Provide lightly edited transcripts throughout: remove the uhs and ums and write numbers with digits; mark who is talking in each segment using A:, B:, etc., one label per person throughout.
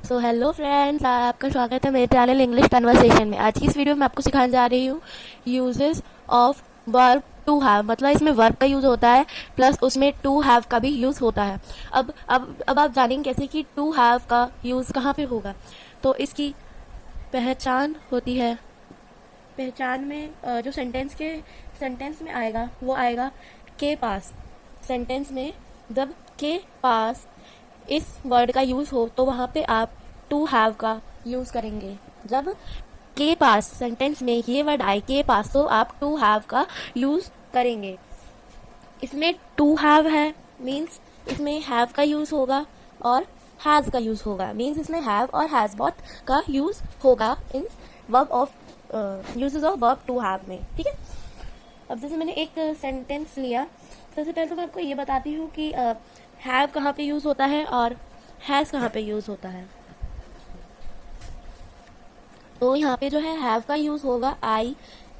A: So hello friends, आपका स्वागत है मेरे चैनल इंग्लिश कन्वर्सेशन में। आज की इस वीडियो में आपको सिखाने जा रही हूँ uses of verb to have. मतलब इसमें वर्ब का यूज़ होता है प्लस उसमें टू हैव का भी यूज़ होता है। अब आप जानेंगे कैसे कि टू हैव का यूज़ कहाँ पे होगा। तो इसकी पहचान होती है। पहचान में जो सेंटेंस में आएगा वो आएगा के पास। सेंटेंस में जब के पास इस वर्ड का यूज हो तो वहां पे आप टू हैव का यूज करेंगे। जब के पास सेंटेंस में ये वर्ड आए के पास तो आप टू हैव का यूज करेंगे। इसमें टू हैव है मीन्स इसमें हैव का यूज होगा और हैज का यूज होगा। मीन्स इसमें हैव और हैज बोथ का यूज होगा in verb of uses of verb to have में। ठीक है, अब जैसे मैंने एक सेंटेंस लिया, सबसे पहले तो मैं आपको ये बताती हूँ कि हैव कहाँ पे यूज होता है और हैज कहाँ पे यूज होता है। तो यहाँ पे जो है हैव का यूज होगा आई,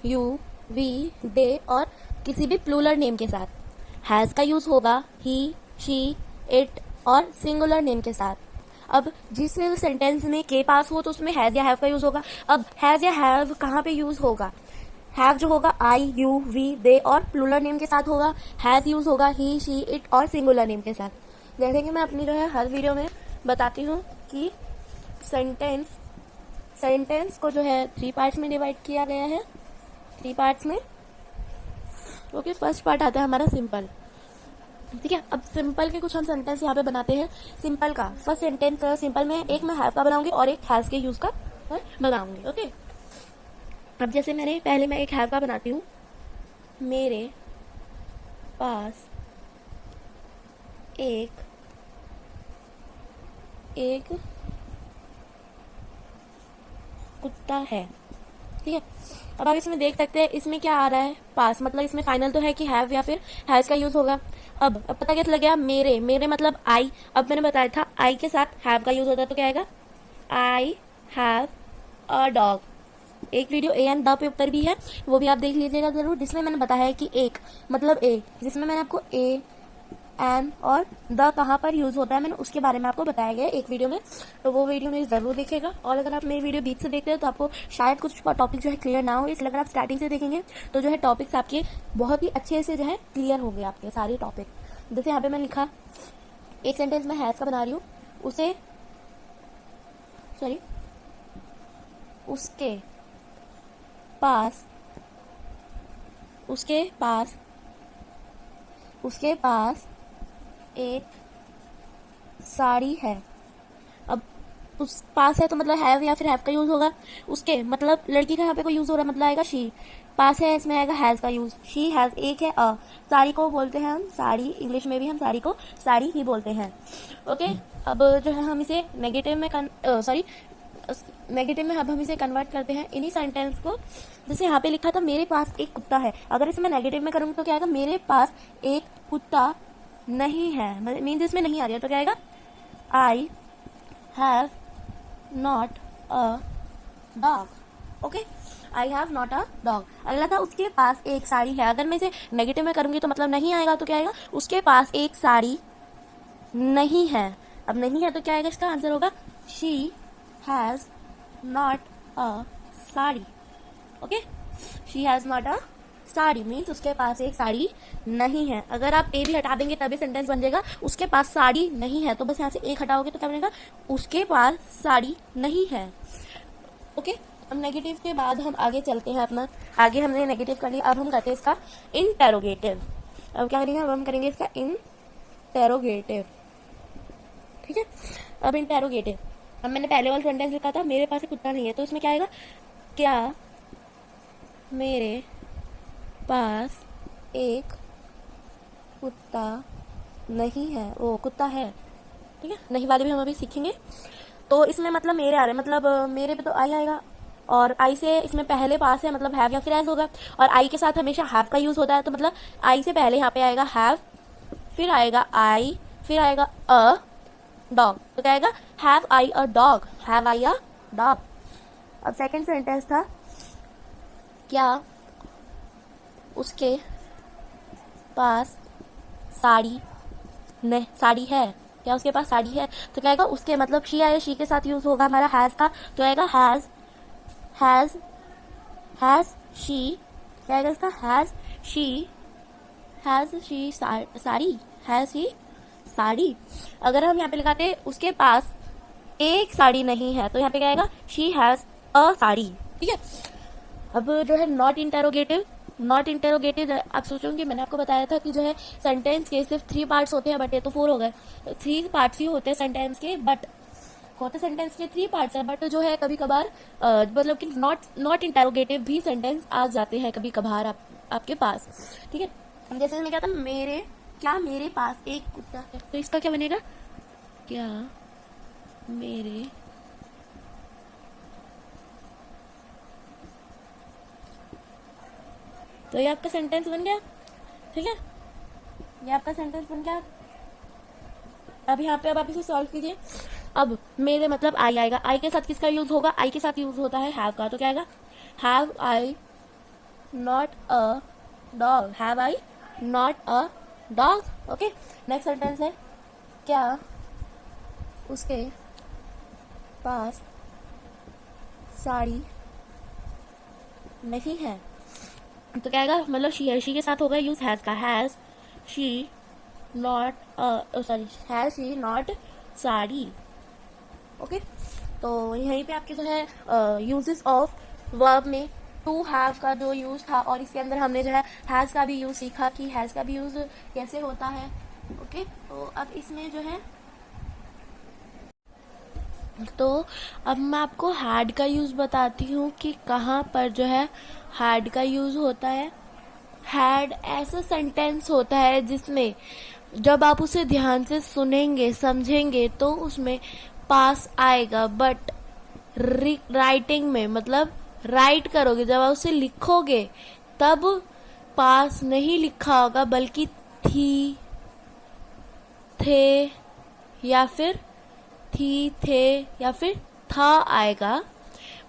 A: यू, वी, दे और किसी भी प्लूरल नेम के साथ। हैज का यूज होगा ही, शी, इट और सिंगुलर नेम के साथ। अब जिस सेंटेंस में के पास हो तो उसमें हैज या हैव का यूज होगा। अब हैज या हैव कहाँ पे यूज होगा? हैव जो होगा आई, यू, वी, दे और प्लूरल नेम के साथ होगा। हैज यूज होगा ही, शी, इट और सिंगुलर नेम के साथ। जैसे कि मैं अपनी जो है हर वीडियो में बताती हूँ कि सेंटेंस को जो है 3 पार्ट्स में डिवाइड किया गया है। 3 पार्ट्स में। ओके, फर्स्ट पार्ट आता है हमारा सिंपल। ठीक है, अब सिंपल के कुछ हम सेंटेंस यहाँ पे बनाते हैं। सिंपल का फर्स्ट सेंटेंस सिंपल में एक मैं हैव का बनाऊंगी और एक हैज के यूज का बनाऊंगी। ओके, अब जैसे मैं एक हैव का बनाती हूँ। मेरे पास एक कुत्ता है। ठीक है, अब आप इसमें देख सकते हैं इसमें क्या आ रहा है, पास। मतलब इसमें फाइनल तो है कि हैव या फिर हैज का यूज होगा। अब पता कैसे लग गया? मेरे मतलब आई। अब मैंने बताया था आई के साथ हैव का यूज होता है तो क्या आएगा? I have a dog. एक वीडियो ए एंड द पे ऊपर भी है, वो भी आप देख लीजिएगा जरूर, जिसमें मैंने बताया है कि एक मतलब ए, जिसमें मैंने आपको ए एन और द कहाँ पर यूज होता है मैंने उसके बारे में आपको बताया गया एक वीडियो में। तो वो वीडियो में जरूर देखेगा। और अगर आप मेरी वीडियो बीच से देखते हैं तो आपको शायद कुछ टॉपिक जो है क्लियर ना हो, इसलिए अगर आप स्टार्टिंग से देखेंगे तो जो है टॉपिक्स आपके बहुत ही अच्छे से जो है क्लियर होंगे आपके सारे टॉपिक। जैसे यहाँ पे मैं लिखा एक सेंटेंस में हैज का बना रही हूँ, उसके पास एक साड़ी है। अब उस पास है तो मतलब हैव या फिर हैव का यूज होगा। उसके मतलब लड़की का यहाँ पे कोई यूज हो रहा है, मतलब आएगा शी। पास है, इसमें आएगा हैज का यूज। शी हैज एक है अ। साड़ी को बोलते हैं हम साड़ी, इंग्लिश में भी हम साड़ी को साड़ी ही बोलते हैं। ओके, अब जो है हम इसे नेगेटिव में अब हम इसे कन्वर्ट करते हैं इन्हीं सेंटेंस को। जैसे यहाँ पे लिखा था मेरे पास एक कुत्ता है, अगर इसे मैं नेगेटिव में करूँगी तो क्या आएगा? मेरे पास एक कुत्ता नहीं है, मीन्स इसमें नहीं आ रही है तो क्या आएगा? I have not a dog. Okay, I have not a dog. अगला था उसके पास एक साड़ी है, अगर मैं इसे नेगेटिव में करूंगी तो मतलब नहीं आएगा तो क्या आएगा? उसके पास एक साड़ी नहीं है। अब नहीं है तो क्या आएगा? इसका आंसर होगा she has not a sari. Okay, she has not a sari means उसके पास एक साड़ी नहीं है। अगर आप ए भी हटा देंगे तभी सेंटेंस बन जाएगा उसके पास साड़ी नहीं है। तो बस यहाँ से एक हटाओगे तो क्या बनेगा? उसके पास साड़ी नहीं है। ओके, अब नेगेटिव के बाद हम आगे चलते हैं अपना। आगे हमने नेगेटिव कर लिया, अब हम करते हैं इसका इंटेरोगेटिव। अब क्या करेंगे? अब हम करेंगे इसका इंटेरोगेटिव। ठीक है, अब इंटेरोगेटिव। अब मैंने पहले वाला सेंटेंस लिखा था मेरे पास एक कुत्ता नहीं है, तो इसमें क्या आएगा? क्या मेरे पास एक कुत्ता नहीं है? ओ, कुत्ता है। ठीक है, नहीं वाले भी हम अभी सीखेंगे। तो इसमें मतलब मेरे आ रहे, मतलब मेरे पे तो आई आएगा और आई से इसमें पहले पास है मतलब हैव या फिर हैज होगा। और आई के साथ हमेशा हैव का यूज होता है, तो मतलब आई से पहले यहाँ पे आएगा हैव, फिर आएगा आई, फिर आएगा अ डॉग। तो क्या आएगा? Have I a dog, have I a dog. अब सेकंड सेंटेंस था क्या उसके पास साड़ी है। क्या उसके पास साड़ी है, तो क्या आएगा उसके, मतलब शी आए, शी के साथ यूज होगा हमारा हैज का, तो आएगा हैज शी, क्या आएगा इसका, has she sari, has she sari. अगर हम यहाँ पे लगाते उसके पास एक साड़ी नहीं है, तो यहाँ पे क्या आएगा, शी हैज अ साड़ी। ठीक है, अब जो है नॉट इंटेरोगेटिव, आप सोचोगे मैंने आपको बताया था कि जो है सेंटेंस के सिर्फ 3 पार्ट्स होते हैं, बट ये तो 4 हो गए, 3 पार्ट्स ही होते हैं सेंटेंस के, बट होते सेंटेंस के 3 पार्ट्स है, बट जो है कभी कभार मतलब कि नॉट इंटेरोगेटिव भी सेंटेंस आ जाते हैं कभी कभार आपके पास। ठीक है, जैसे मैं कहता मेरे पास एक कुत्ता है, तो इसका क्या बनेगा, क्या मेरे तो ये आपका सेंटेंस बन गया। ठीक है, ये आपका सेंटेंस बन गया। अब यहाँ पे अब आप इसे सॉल्व कीजिए। अब मेरे मतलब आई आएगा, आई के साथ किसका यूज होगा, आई के साथ यूज होता है हैव का, तो क्या आएगा, have I not a dog, have I not a dog. Okay, next sentence है, क्या उसके पास साड़ी नहीं है, तो क्या आएगा, मतलब शी के साथ होगा यूज हैज का, has she not has she not sari. Okay, तो यहीं पे आपके जो है यूजेस ऑफ वर्ब में टू हैव का जो यूज था, और इसके अंदर हमने जो है हैज का भी यूज सीखा कि हैज का भी यूज कैसे होता है। ओके, तो अब इसमें जो है, तो अब मैं आपको हैड का यूज बताती हूँ कि कहाँ पर जो है हैड का यूज होता है। हैड ऐसा सेंटेंस होता है जिसमें जब आप उसे ध्यान से सुनेंगे समझेंगे तो उसमें पास आएगा, बट राइटिंग में मतलब राइट करोगे, जब आप उसे लिखोगे तब पास नहीं लिखा होगा, बल्कि थी, थे, या फिर थी, थे, या फिर था आएगा।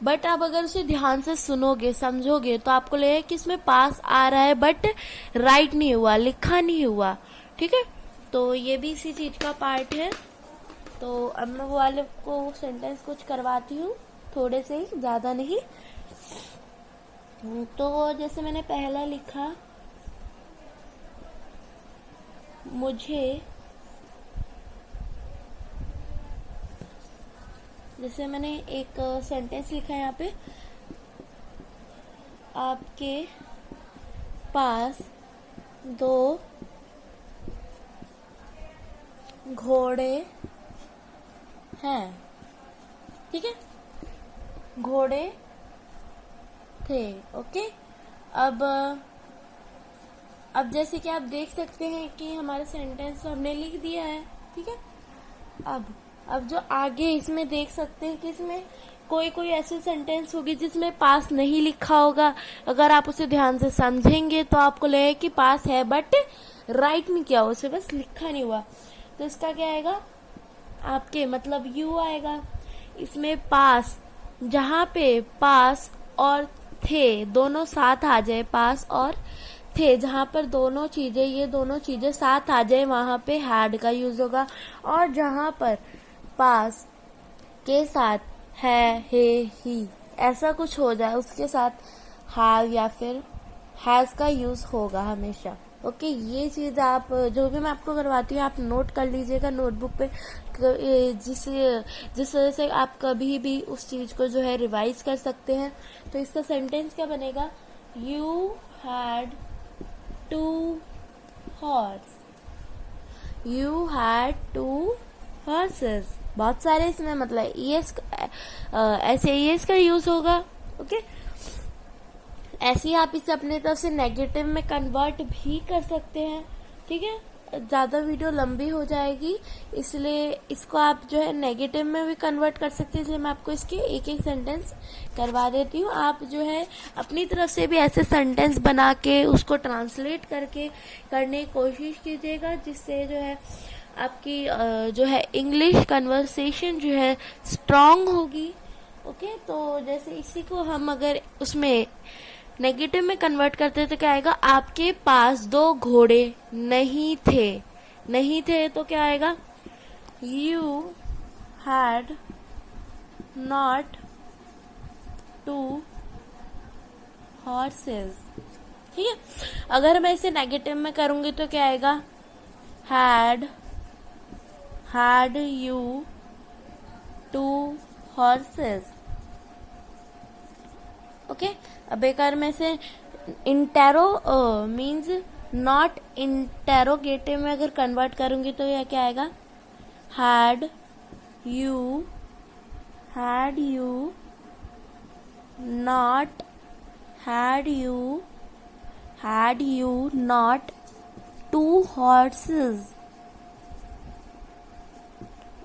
A: बट आप अगर उसे ध्यान से सुनोगे समझोगे तो आपको लगेगा कि इसमें पास आ रहा है, बट राइट नहीं हुआ, लिखा नहीं हुआ। ठीक है, तो ये भी इसी चीज का पार्ट है। तो अब मैं वो वाले को सेंटेंस कुछ करवाती हूँ, थोड़े से ही, ज्यादा नहीं। तो जैसे मैंने पहला लिखा, मुझे, जैसे मैंने एक सेंटेंस लिखा है यहाँ पे, आपके पास 2 घोड़े हैं। ठीक है, घोड़े थे। ओके, अब जैसे कि आप देख सकते हैं कि हमारा सेंटेंस तो हमने लिख दिया है। ठीक है, अब जो आगे इसमें देख सकते हैं कि इसमें कोई ऐसी सेंटेंस होगी जिसमें पास नहीं लिखा होगा, अगर आप उसे ध्यान से समझेंगे तो आपको लगेगा कि पास है, बट राइट नहीं किया, उसे बस लिखा नहीं हुआ। तो इसका क्या आएगा, आपके मतलब यू आएगा। इसमें पास, जहाँ पे पास और थे दोनों साथ आ जाए, पास और थे, जहाँ पर दोनों चीजें, ये दोनों चीजें साथ आ जाए, वहां पे हैड का यूज होगा। और जहाँ पर पास के साथ है, ही, ऐसा कुछ हो जाए, उसके साथ हैव या फिर हैज का यूज होगा हमेशा। ओके, ये चीज आप जो भी मैं आपको करवाती हूँ आप नोट कर लीजिएगा नोटबुक पे, जिस वजह से आप कभी भी उस चीज को जो है रिवाइज कर सकते हैं। तो इसका सेंटेंस क्या बनेगा, you had 2 horse, you had 2 horses. बहुत सारे इसमें मतलब ईएस, ऐसे ईएस का यूज होगा। ओके, ऐसे ही आप इसे अपने तरफ से नेगेटिव में कन्वर्ट भी कर सकते हैं। ठीक है, ज्यादा वीडियो लंबी हो जाएगी, इसलिए इसको आप जो है नेगेटिव में भी कन्वर्ट कर सकते हैं, इसलिए मैं आपको इसके एक एक सेंटेंस करवा देती हूँ। आप जो है अपनी तरफ से भी ऐसे सेंटेंस बना के उसको ट्रांसलेट करके करने की कोशिश कीजिएगा, जिससे जो है आपकी जो है इंग्लिश कन्वर्सेशन जो है स्ट्रांग होगी। ओके, तो जैसे इसी को हम अगर उसमें नेगेटिव में कन्वर्ट करते तो क्या आएगा, आपके पास 2 घोड़े नहीं थे, नहीं थे, तो क्या आएगा, you had not two horses। ठीक है, अगर मैं इसे नेगेटिव में करूंगी तो क्या आएगा, had you two horses। Okay, अब एक बार मैं इसे इंटेरो मीन्स नॉट इंटेरोगेटिव में अगर कन्वर्ट करूंगी तो यह क्या आएगा, had you not two horses।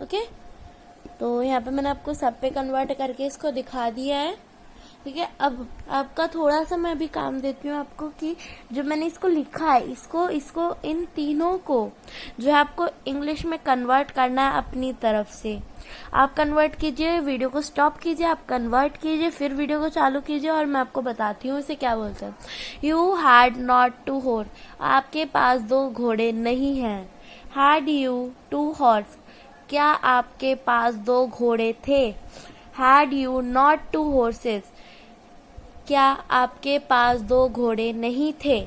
A: Okay, तो यहाँ पे मैंने आपको सब पे कन्वर्ट करके इसको दिखा दिया है। ठीक है, अब आपका थोड़ा सा मैं अभी काम देती हूँ आपको कि जो मैंने इसको लिखा है इसको इन तीनों को जो है आपको इंग्लिश में कन्वर्ट करना है अपनी तरफ से। आप कन्वर्ट कीजिए, वीडियो को स्टॉप कीजिए, आप कन्वर्ट कीजिए, फिर वीडियो को चालू कीजिए और मैं आपको बताती हूँ इसे क्या बोलते हैं। You had not two horse, आपके पास 2 घोड़े नहीं हैं। हैड यू टू हॉर्स, क्या आपके पास 2 घोड़े थे। Had you not two horses, क्या आपके पास 2 घोड़े नहीं थे।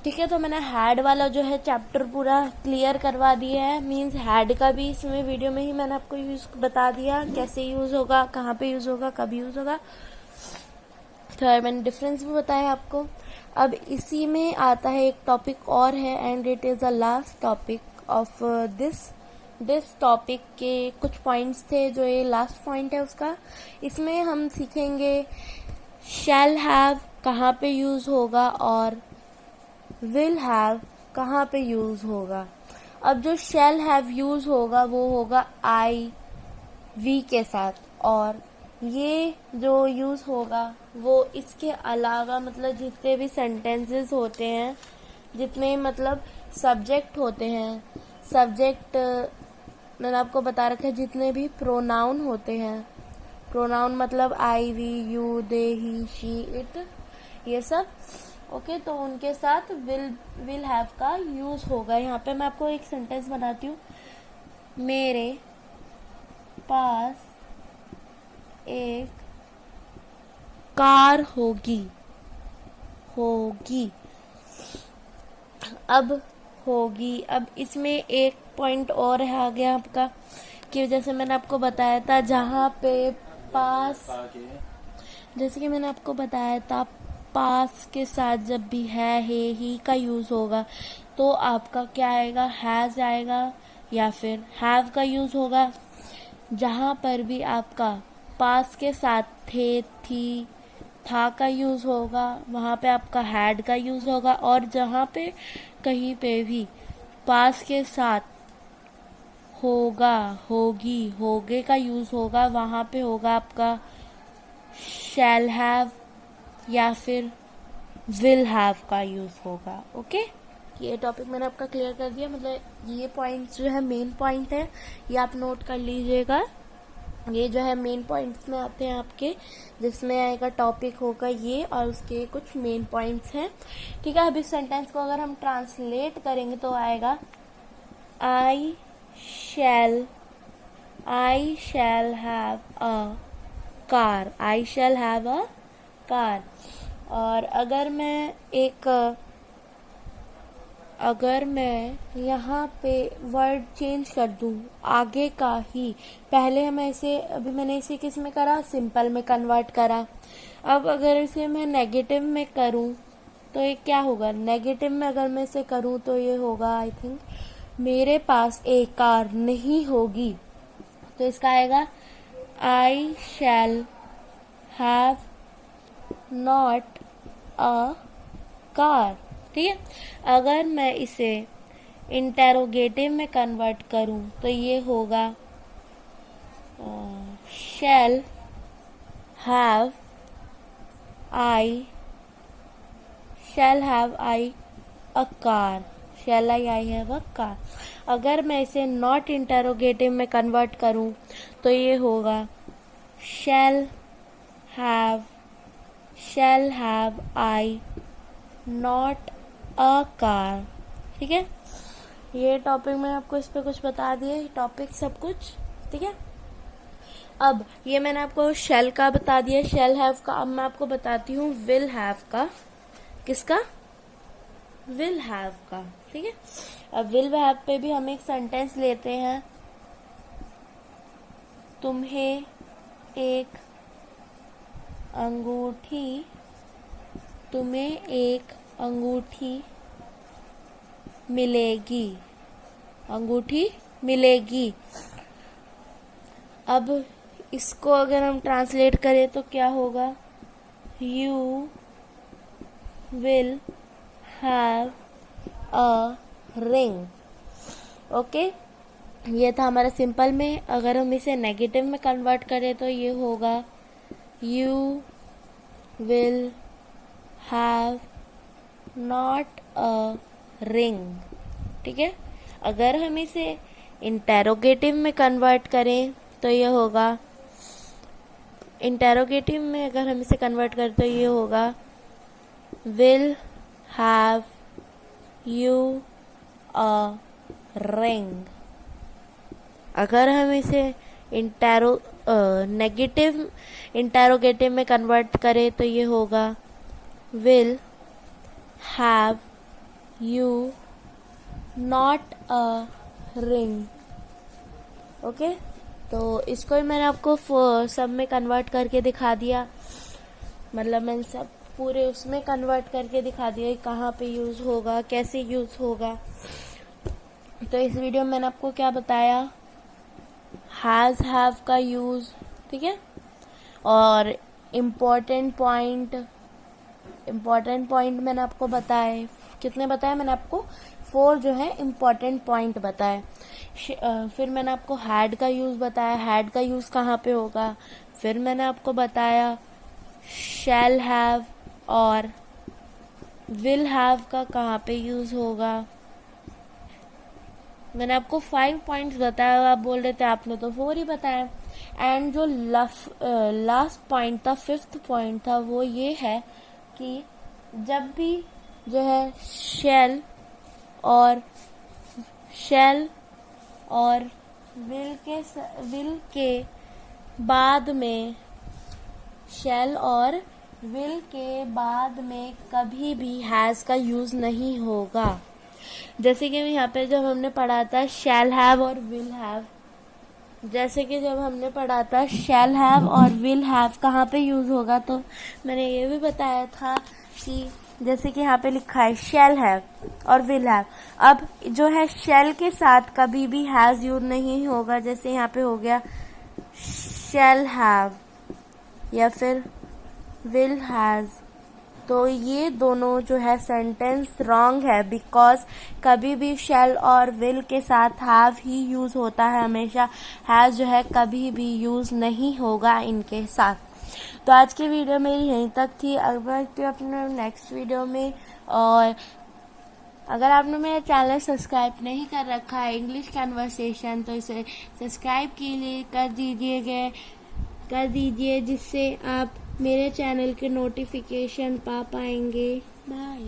A: ठीक है, तो मैंने हैड वाला जो है चैप्टर पूरा क्लियर करवा दिया है। मींस हैड का भी इसमें वीडियो में ही मैंने आपको यूज बता दिया, कैसे यूज होगा, कहाँ पे यूज होगा, कब यूज होगा। तो मैंने डिफरेंस भी बताया आपको। अब इसी में आता है एक टॉपिक और है, and it is the last topic of this topic के कुछ पॉइंट्स थे, जो ये लास्ट पॉइंट है उसका। इसमें हम सीखेंगे शैल हैव कहाँ पे यूज होगा और विल हैव कहाँ पे यूज होगा। अब जो शैल हैव यूज होगा वो होगा आई वी के साथ, और ये जो यूज होगा वो इसके अलावा मतलब जितने भी सेंटेंसेस होते हैं, जितने मतलब सब्जेक्ट होते हैं, सब्जेक्ट मैंने आपको बता रखा है, जितने भी प्रोनाउन होते हैं, प्रोनाउन मतलब I we you they he she it, ये सब। ओके, तो उनके साथ विल हैव का यूज होगा। यहाँ पे मैं आपको एक सेंटेंस बनाती हूँ, मेरे पास एक कार होगी। अब इसमें एक पॉइंट और है आ गया आपका, कि जैसे मैंने आपको बताया था जहाँ पे पास, जैसे कि मैंने आपको बताया था पास के साथ जब भी है ही का यूज होगा तो आपका क्या आएगा, हैज आएगा या फिर हैव का यूज होगा। जहाँ पर भी आपका पास के साथ थे, थी, था का यूज होगा वहाँ पे आपका हैड का यूज होगा, और जहाँ पे कहीं पे भी पास के साथ होगा, होगी, होगे का यूज होगा वहाँ पे होगा आपका शैल हैव या फिर विल हैव का यूज होगा। ओके, ये टॉपिक मैंने आपका क्लियर कर दिया। मतलब ये पॉइंट जो है मेन पॉइंट है, ये आप नोट कर लीजिएगा। ये जो है मेन पॉइंट्स में आते हैं आपके, जिसमें आएगा टॉपिक होगा ये और उसके कुछ मेन पॉइंट्स हैं। ठीक है, अब इस सेंटेंस को अगर हम ट्रांसलेट करेंगे तो आएगा I shall have a car. I shall have a car. और अगर मैं यहाँ पे वर्ड चेंज कर दूं, आगे का ही, पहले मैं इसे, अभी मैंने इसे किस में करा, सिंपल में कन्वर्ट करा। अब अगर इसे मैं नेगेटिव में करूं तो ये क्या होगा, नेगेटिव में अगर मैं इसे करूं तो ये होगा, आई थिंक, मेरे पास एक कार नहीं होगी। तो इसका आएगा I shall have not a car. ठीक है, अगर मैं इसे इंटेरोगेटिव में कन्वर्ट करूं तो ये होगा shall have I a car. Shall I have a car. अगर मैं इसे नॉट इंटेरोगेटिव में कन्वर्ट करूं तो ये होगा shall have I not a car. ठीक है, ये टॉपिक मैंने आपको इस पे कुछ बता दिया, टॉपिक सब कुछ, ठीक है। अब ये मैंने आपको शेल का बता दिया, शेल हैव का। अब मैं आपको बताती हूँ विल हैव का। किसका? विल हैव का, ठीक है। अब विल हैव पे भी हम एक सेंटेंस लेते हैं, तुम्हें एक अंगूठी, तुम्हें एक अंगूठी मिलेगी, अंगूठी मिलेगी। अब इसको अगर हम ट्रांसलेट करें तो क्या होगा? You will have a ring. Okay, ये था हमारा सिंपल में। अगर हम इसे नेगेटिव में कन्वर्ट करें तो ये होगा you will have not a ring, ठीक है। अगर हम इसे इंटेरोगेटिव में कन्वर्ट करें तो ये होगा, इंटेरोगेटिव में अगर हम इसे कन्वर्ट करें तो ये होगा will have you a ring. अगर हम इसे नेगेटिव इंटेरोगेटिव में कन्वर्ट करें तो ये होगा will have you not a ring. Okay, तो इसको ही मैंने आपको सब में कन्वर्ट करके दिखा दिया, मतलब मैंने सब पूरे उसमें कन्वर्ट करके दिखा दिया कहाँ पे यूज होगा, कैसे यूज होगा। तो इस वीडियो में मैंने आपको क्या बताया? हैज हैव का यूज, ठीक है। और इम्पोर्टेंट पॉइंट मैंने आपको बताए। कितने बताए मैंने आपको? 4 जो है इम्पोर्टेंट पॉइंट बताए। फिर मैंने आपको हैड का यूज बताया, हैड का यूज कहाँ पे होगा। फिर मैंने आपको बताया शैल हैव और विल हैव का कहाँ पे यूज होगा। मैंने आपको 5 पॉइंट्स बताया, आप बोल रहे थे आपने तो 4 ही बताया। एंड जो लास्ट पॉइंट था, 5th पॉइंट था, वो ये है कि जब भी जो है शैल और विल के बाद में, शैल और विल के बाद में कभी भी हैज का यूज नहीं होगा। जैसे कि यहाँ पे जब हमने पढ़ा था शैल हैव और विल हैव, जैसे कि जब हमने पढ़ा था शैल हैव और विल हैव कहाँ पे यूज होगा, तो मैंने ये भी बताया था कि जैसे कि यहाँ पे लिखा है शैल हैव और विल हैव। अब जो है शैल के साथ कभी भी हैज यूज नहीं होगा। जैसे यहाँ पे हो गया शैल हैव या फिर विल हैज, तो ये दोनों जो है सेंटेंस रॉन्ग है, बिकॉज कभी भी शैल और विल के साथ हैव ही यूज होता है हमेशा, हैज जो है कभी भी यूज नहीं होगा इनके साथ। तो आज की वीडियो मेरी यहीं तक थी। अब अपने नेक्स्ट वीडियो में, और अगर आपने मेरा चैनल सब्सक्राइब नहीं कर रखा है इंग्लिश कन्वर्सेशन, तो इसे सब्सक्राइब कर दीजिए जिससे आप मेरे चैनल के नोटिफिकेशन पा पाएंगे। बाय।